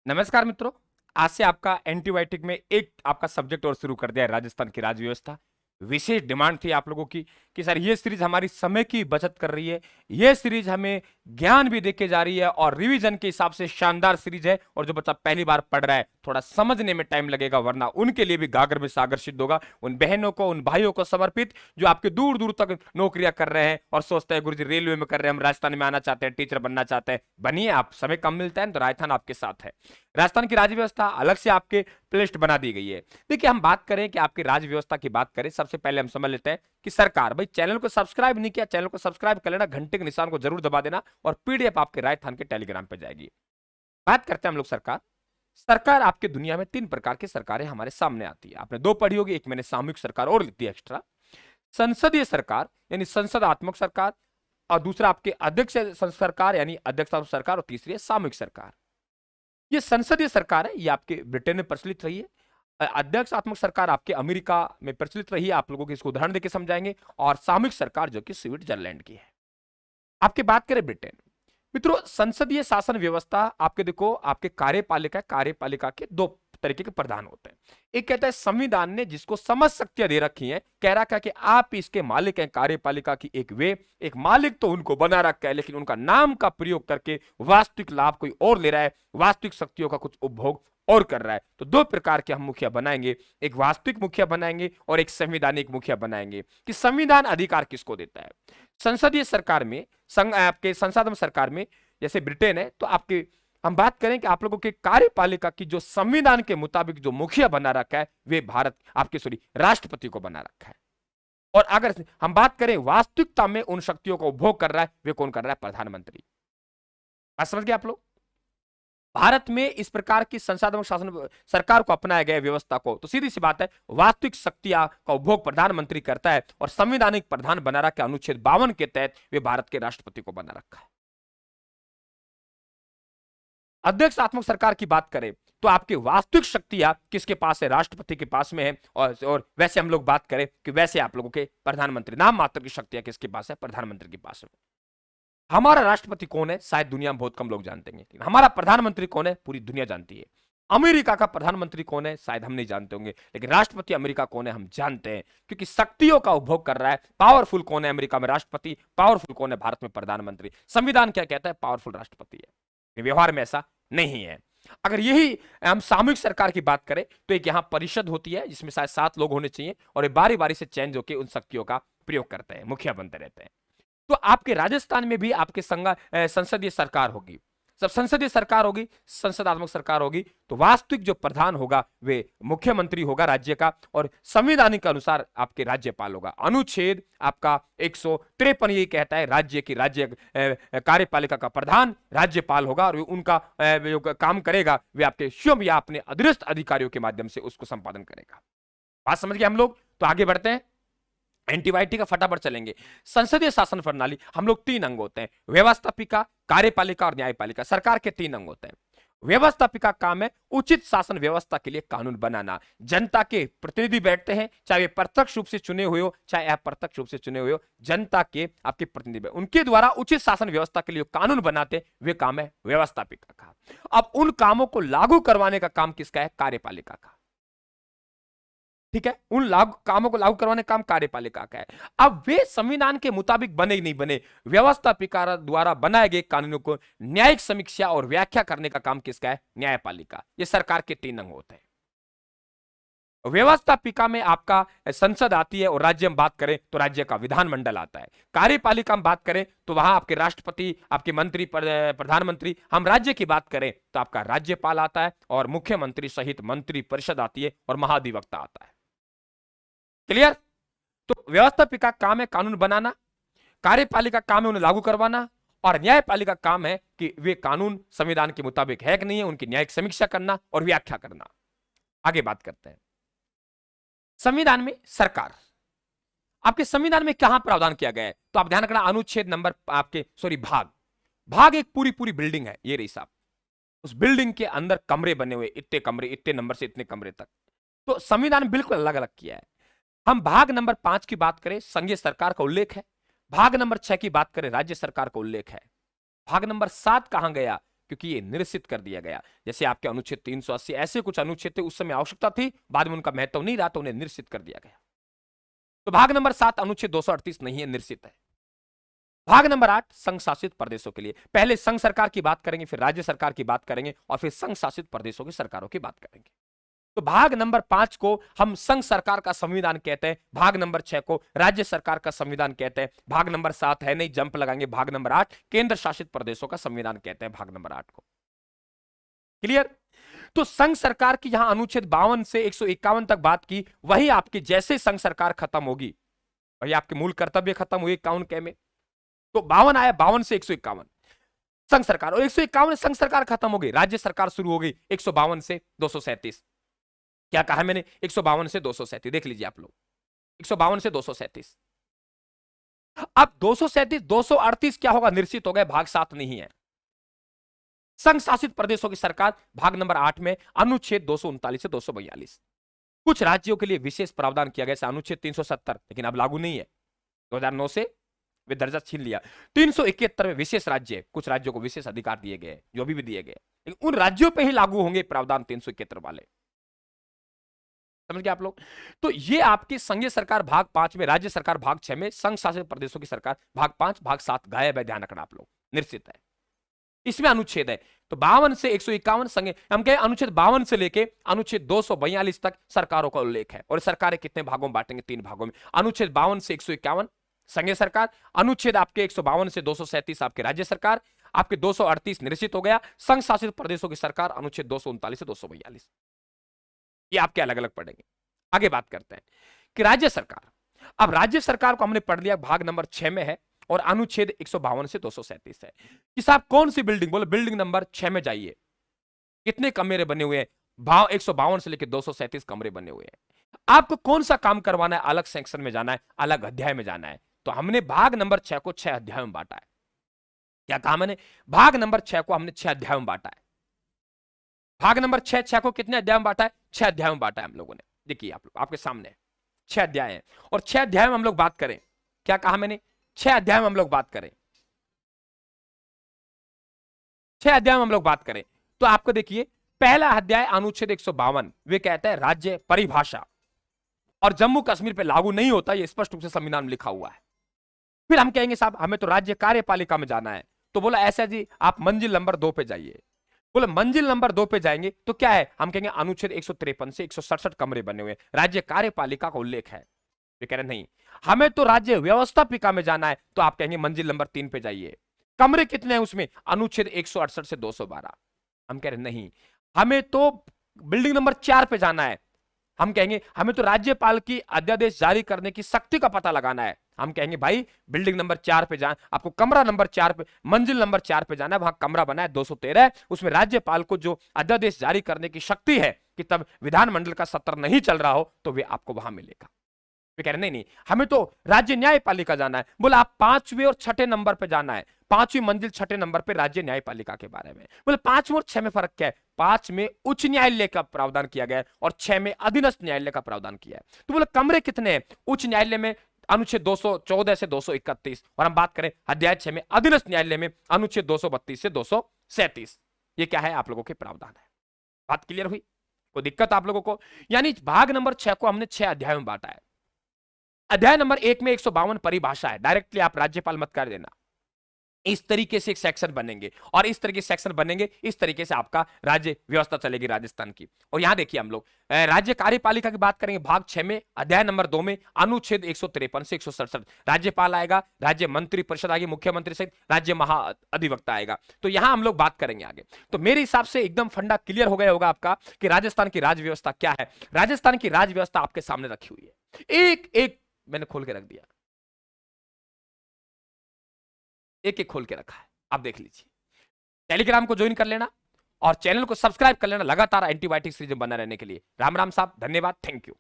नमस्कार मित्रों। आज से आपका एंटीबायोटिक में एक आपका सब्जेक्ट और शुरू कर दिया है, राजस्थान की राज्य व्यवस्था। विशेष डिमांड थी आप लोगों की कि सर ये सीरीज हमारी समय की बचत कर रही है, ये सीरीज हमें ज्ञान भी देके जा रही है और रिवीजन के हिसाब से शानदार सीरीज है। और जो बच्चा पहली बार पढ़ रहा है थोड़ा समझने में टाइम लगेगा, वरना उनके लिए भी गागर में सागर सिद्ध होगा। उन बहनों को, उन भाइयों को समर्पित जो आपके दूर दूर तक नौकरियां कर रहे हैं और सोचते हैं गुरुजी रेलवे में कर रहे हैं, हम राजस्थान में आना चाहते हैं, टीचर बनना चाहते हैं। बनिए, आप समय कम मिलता है तो राजस्थान आपके साथ है। राजस्थान की राज्य व्यवस्था अलग से आपके प्लेलिस्ट बना दी गई है। देखिए, हम बात करें कि आपकी राज्य व्यवस्था की बात करें, सबसे पहले हम समझ लेते हैं कि सरकार, भाई चैनल को सब्सक्राइब नहीं किया, चैनल को सब्सक्राइब कर लेना, घंटे के निशान को जरूर दबा देना और पीडीएफ आपके राजस्थान के टेलीग्राम पे जाएगी। बात करते हैं हम लोग सरकार। सरकार आपके दुनिया में तीन प्रकार की सरकारें हमारे सामने आती है। आपने दो पढ़ी होगी, एक मैंने सामूहिक सरकार और लिख दी एक्स्ट्रा। संसदीय सरकार यानी संसदात्मक सरकार, और दूसरा आपके अध्यक्ष सरकार यानी अध्यक्षात्मक सरकार, और तीसरी है सामूहिक सरकार। ये संसदीय सरकार है, ये आपके ब्रिटेन में प्रचलित रही है। अध्यक्षात्मक सरकार आपके अमेरिका में प्रचलित रही है। आप लोगों को इसको उदाहरण देकर समझाएंगे। और सामूहिक सरकार जो कि स्विट्जरलैंड की है। आपकी बात करें ब्रिटेन, मित्रों संसदीय शासन व्यवस्था आपके देखो, आपके कार्यपालिका के दो तरीके के प्रधान होते हैं। एक कहता है संविधान ने जिसको समझ शक्तियां दे रखी हैं, कह रखा है कि आप इसके मालिक हैं कार्यपालिका की। एक मालिक तो उनको बना रखा है, लेकिन उनका नाम का प्रयोग करके वास्तविक लाभ कोई और ले रहा है, वास्तविक शक्तियों का कुछ उपभोग और कर रहा है। तो दो प्रकार के हम मुखिया बनाएंगे, एक वास्तविक मुखिया बनाएंगे और एक संवैधानिक मुखिया बनाएंगे। कि संविधान अधिकार किसको देता है। संसदीय सरकार में, आपके संसद सरकार में जैसे ब्रिटेन है, तो आपके हम बात करें कि आप लोगों के कार्यपालिका की जो संविधान के मुताबिक जो मुखिया बना रखा है, वे भारत आपके राष्ट्रपति को बना रखा है। और अगर हम बात करें वास्तविकता में उन शक्तियों का उपभोग कर रहा है, वे कौन कर रहा है? प्रधानमंत्री। बात समझ गए आप लोग? भारत में इस प्रकार की संसाधन शासन सरकार को अपनाया गया व्यवस्था को, तो सीधी सी बात है, वास्तविक शक्तियां का उपभोग प्रधानमंत्री करता है और संवैधानिक प्रधान बना रखा है। अनुच्छेद 52 के तहत वे भारत के राष्ट्रपति को बना रखा है। अध्यक्षात्मक सरकार की बात करें तो आपकी वास्तविक शक्तियां किसके पास है? राष्ट्रपति के पास में है। और वैसे हम लोग बात करें कि वैसे आप लोगों के प्रधानमंत्री, नाम मात्र की शक्तियां किसके पास है? प्रधानमंत्री के पास में। हमारा राष्ट्रपति कौन है? शायद दुनिया में बहुत कम लोग जानते हैं। हमारा प्रधानमंत्री कौन है? पूरी दुनिया जानती है। अमेरिका का प्रधानमंत्री कौन है? शायद हम नहीं जानते होंगे, लेकिन राष्ट्रपति अमेरिका कौन है हम जानते हैं, क्योंकि शक्तियों का उपभोग कर रहा है। पावरफुल कौन है अमेरिका में? राष्ट्रपति। पावरफुल कौन है भारत में? प्रधानमंत्री। संविधान क्या कहता है? पावरफुल राष्ट्रपति है। व्यवहार में ऐसा नहीं है। अगर यही हम सामूहिक सरकार की बात करें तो एक यहां परिषद होती है जिसमें शायद 7 लोग होने चाहिए, और बारी बारी से चेंज होकर उन शक्तियों का प्रयोग करते हैं, मुखिया बनते रहते हैं। तो आपके राजस्थान में भी आपके संसदीय सरकार होगी। जब संसदीय सरकार होगी, संसदात्मक सरकार होगी, तो वास्तविक जो प्रधान होगा वे मुख्यमंत्री होगा राज्य का, और संविधान के अनुसार आपके राज्यपाल होगा। अनुच्छेद आपका 153 ये कहता है राज्य की राज्य कार्यपालिका का प्रधान राज्यपाल होगा, और उनका जो काम करेगा वे आपके स्वयं या अपने अधीनस्थ अधिकारियों के माध्यम से उसको संपादन करेगा। बात समझ गए हम लोग? तो आगे बढ़ते हैं, एंटीबायोटिक का फटाफट चलेंगे। संसदीय शासन प्रणाली हम लोग 3 अंग होते हैं, व्यवस्थापिका, कार्यपालिका और न्यायपालिका। सरकार के 3 अंग होते हैं। व्यवस्थापिका काम है उचित शासन व्यवस्था के लिए कानून बनाना। जनता के प्रतिनिधि बैठते हैं, चाहे वे प्रत्यक्ष रूप से चुने हुए हो चाहे अप्रत्यक्ष रूप से चुने हुए हो, जनता के आपके प्रतिनिधि उनके द्वारा उचित शासन व्यवस्था के लिए कानून बनाते, वे काम है व्यवस्थापिका का। अब उन कामों को लागू करवाने का काम किसका है? कार्यपालिका का। ठीक है, उन कामों को लागू करवाने का काम कार्यपालिका का है। अब वे संविधान के मुताबिक बने नहीं बने, व्यवस्थापिका द्वारा बनाए गए कानूनों को न्यायिक समीक्षा और व्याख्या करने का काम किसका है? न्यायपालिका। ये सरकार के 3 अंग होते हैं। व्यवस्थापिका में आपका संसद आती है, और राज्य में बात करें तो राज्य का विधानमंडल आता है। कार्यपालिका में बात करें तो वहां आपके राष्ट्रपति, आपके मंत्री, प्रधानमंत्री। हम राज्य की बात करें तो आपका राज्यपाल आता है, और मुख्यमंत्री सहित मंत्री परिषद आती है, और महाधिवक्ता आता है। क्लियर? तो व्यवस्थापिका काम है कानून बनाना, कार्यपालिका काम है उन्हें लागू करवाना, और न्यायपालिका काम है कि वे कानून संविधान के मुताबिक है कि नहीं है, उनकी न्यायिक समीक्षा करना और व्याख्या करना। आगे बात करते हैं संविधान में सरकार। आपके संविधान में कहां प्रावधान किया गया है? तो आप ध्यान रखना, अनुच्छेद नंबर आपके भाग एक पूरी पूरी बिल्डिंग है, ये रही साहब। उस बिल्डिंग के अंदर कमरे बने हुए, इतने कमरे, इतने नंबर से इतने कमरे तक। तो संविधान बिल्कुल अलग अलग किया है। हम भाग नंबर 5 की बात करें, संघीय सरकार का उल्लेख है। भाग नंबर 6 की बात करें, राज्य सरकार का उल्लेख है। भाग नंबर 7 कहां गया? क्योंकि ये निरसित कर दिया गया। जैसे आपके अनुच्छेद 380 ऐसे कुछ अनुच्छेद थे, उस समय आवश्यकता थी, बाद में उनका महत्व नहीं रहा तो उन्हें निरसित कर दिया गया। तो भाग नंबर 7 अनुच्छेद 238 नहीं है, निरसित है। भाग नंबर 8 संघ शासित प्रदेशों के लिए। पहले संघ सरकार की बात करेंगे, फिर राज्य सरकार की बात करेंगे और फिर संघ शासित प्रदेशों की सरकारों की बात करेंगे। तो भाग नंबर 5 को हम संघ सरकार का संविधान कहते हैं, भाग नंबर 6 को राज्य सरकार का संविधान कहते हैं, भाग नंबर 7 है नहीं, जंप लगाएंगे, भाग नंबर 8 केंद्र शासित प्रदेशों का संविधान कहते हैं, भाग नंबर 8 को। क्लियर? तो संघ सरकार की यहां अनुच्छेद 52 से 151 तक बात की, वही आपकी जैसे संघ सरकार खत्म होगी वही आपके मूल कर्तव्य खत्म हुए 51 के में। तो 52 आया, 52 से 151 संघ सरकार, और 151 संघ सरकार खत्म हो गई, राज्य सरकार शुरू हो गई 152 से 237। क्या कहा मैंने? 152 से 237, देख लीजिए आप लोग, 152 से 237। अब 237 238 क्या होगा? निरसित हो गए, भाग 7 नहीं है। संघ शासित प्रदेशों की सरकार भाग नंबर 8 में अनुच्छेद 239 से 242 कुछ राज्यों के लिए विशेष प्रावधान किया गया, अनुच्छेद 370, लेकिन अब लागू नहीं है, 2009 से वे दर्जा छीन लिया। 371 में विशेष राज्य, कुछ राज्यों को विशेष अधिकार दिए गए, जो अभी भी दिए गए, लेकिन उन राज्यों पे ही लागू होंगे प्रावधान 371 वाले। समझ गए आप लोग? तो ये आपकी संघीय सरकार भाग 5 में, राज्य सरकार भाग 6 में, संघ शासित प्रदेशों की सरकार भाग 5, भाग 7 गायब है, ध्यान रखना आप लोग, निश्चित है। इसमें अनुच्छेद है, तो 52 से 151 संघ, हम कहें अनुच्छेद 52 से लेके अनुच्छेद 242 तक सरकारों का उल्लेख है। और सरकारें कितने भागों में बांटेंगे? 3 भागों में। अनुच्छेद 52 से 151 संघीय सरकार, अनुच्छेद आपके 152 से 237 आपके राज्य सरकार, आपके 238 निरसित हो गया संघ शासित प्रदेशों की सरकार, अनुच्छेद 239 से 242, ये आपके अलग अलग पढ़ेंगे। आगे बात करते हैं कि राज्य सरकार, अब राज्य सरकार को हमने पढ़ लिया, भाग नंबर 6 में है और अनुच्छेद 152 से 237 है कि साहब कौन सी बिल्डिंग, बोले बिल्डिंग नंबर 6 में जाइए, कितने कमरे बने हुए हैं? भाव 152 से लेकर 237 कमरे बने हुए हैं। आपको कौन सा काम करवाना है? अलग सेक्शन में जाना है, अलग अध्याय में जाना है। तो हमने भाग नंबर 6 को 6 अध्याय में बांटा है। क्या कहा मैंने? भाग नंबर 6 को हमने 6 अध्याय में बांटा है। भाग नंबर 6 को कितने अध्याय में बांटा है? 6 अध्याय में बांटा है हम लोगों ने। देखिए आप लोग, आपके सामने 6 अध्याय हैं और 6 अध्याय में हम लोग बात करें, क्या कहा मैंने? 6 अध्याय में हम लोग बात करें, 6 अध्याय में हम लोग बात करें तो आपको देखिए, पहला अध्याय अनुच्छेद 152, वे कहते हैं राज्य परिभाषा और जम्मू कश्मीर पे लागू नहीं होता, ये स्पष्ट रूप से संविधान में लिखा हुआ है। फिर हम कहेंगे साहब हमें तो राज्य कार्यपालिका में जाना है, तो बोला ऐसा जी आप मंजिल नंबर 2 पे जाइए। बोले मंजिल नंबर 2 पे जाएंगे तो क्या है? हम कहेंगे अनुच्छेद 153 से 167 कमरे बने हुए, राज्य कार्यपालिका का उल्लेख है। वे कह रहे नहीं, हमें तो राज्य व्यवस्थापिका में जाना है, तो आप कहेंगे मंजिल नंबर 3 पे जाइए। कमरे कितने हैं उसमें? अनुच्छेद 168 से 212। हम कह रहे नहीं, हमें तो बिल्डिंग नंबर 4 पे जाना है, हम कहेंगे हमें तो राज्यपाल की अध्यादेश जारी करने की शक्ति का पता लगाना है। हम कहेंगे भाई बिल्डिंग नंबर 4 पे जाए, आपको कमरा नंबर 4 पे, मंजिल नंबर 4 पे जाना है, वहां कमरा बना है 213, उसमें राज्यपाल को जो अध्यादेश जारी करने की शक्ति है कि तब विधानमंडल का सत्र नहीं चल रहा हो तो वे आपको वहां मिलेगा। वे कह रहे नहीं नहीं, हमें तो राज्य न्यायपालिका जाना है। बोला आप 5वें और 6ठे नंबर पे जाना है, 5वीं मंजिल 6ठे नंबर पे राज्य न्यायपालिका के बारे में। बोले 5 और 6 में फर्क क्या है? 5 में उच्च न्यायालय का प्रावधान किया गया है और 6 में अधीनस्थ न्यायालय का प्रावधान किया है। तो बोले कमरे कितने हैं? उच्च न्यायालय में अनुच्छेद 214 से 231, और हम बात करें अध्याय 6 में अधीनस्थ न्यायालय में अनुच्छेद 232 से 237। ये क्या है? आप लोगों के प्रावधान है। बात क्लियर हुई? कोई दिक्कत आप लोगों को? यानी भाग नंबर 6 को हमने 6 अध्यायों में बांटा है। अध्याय नंबर 1 में 152 परिभाषा है, डायरेक्टली आप राज्यपाल मत कर देना। इस तरीके से एक सेक्शन बनेंगे और इस तरीके से सेक्शन बनेंगे, इस तरीके से आपका राज्य व्यवस्था चलेगी राजस्थान की। और यहां देखिए हम लोग राज्य कार्यपालिका की बात करेंगे, भाग 6 में अध्याय नंबर 2 में अनुच्छेद 153 से 167 राज्यपाल आएगा, राज्य मंत्री परिषद आएगी, मुख्यमंत्री सहित राज्य महाअधिवक्ता आएगा। तो यहां हम लोग बात करेंगे आगे। तो मेरे हिसाब से एकदम फंडा क्लियर हो गया होगा आपका कि राजस्थान की राज व्यवस्था क्या है। राजस्थान की राज व्यवस्था आपके सामने रखी हुई है, एक एक मैंने खोल के रख दिया, एक एक खोल के रखा है, आप देख लीजिए। टेलीग्राम को ज्वाइन कर लेना और चैनल को सब्सक्राइब कर लेना लगातार एंटीबायोटिक सीरीज में बना रहने के लिए। राम राम साहब, धन्यवाद, थैंक यू।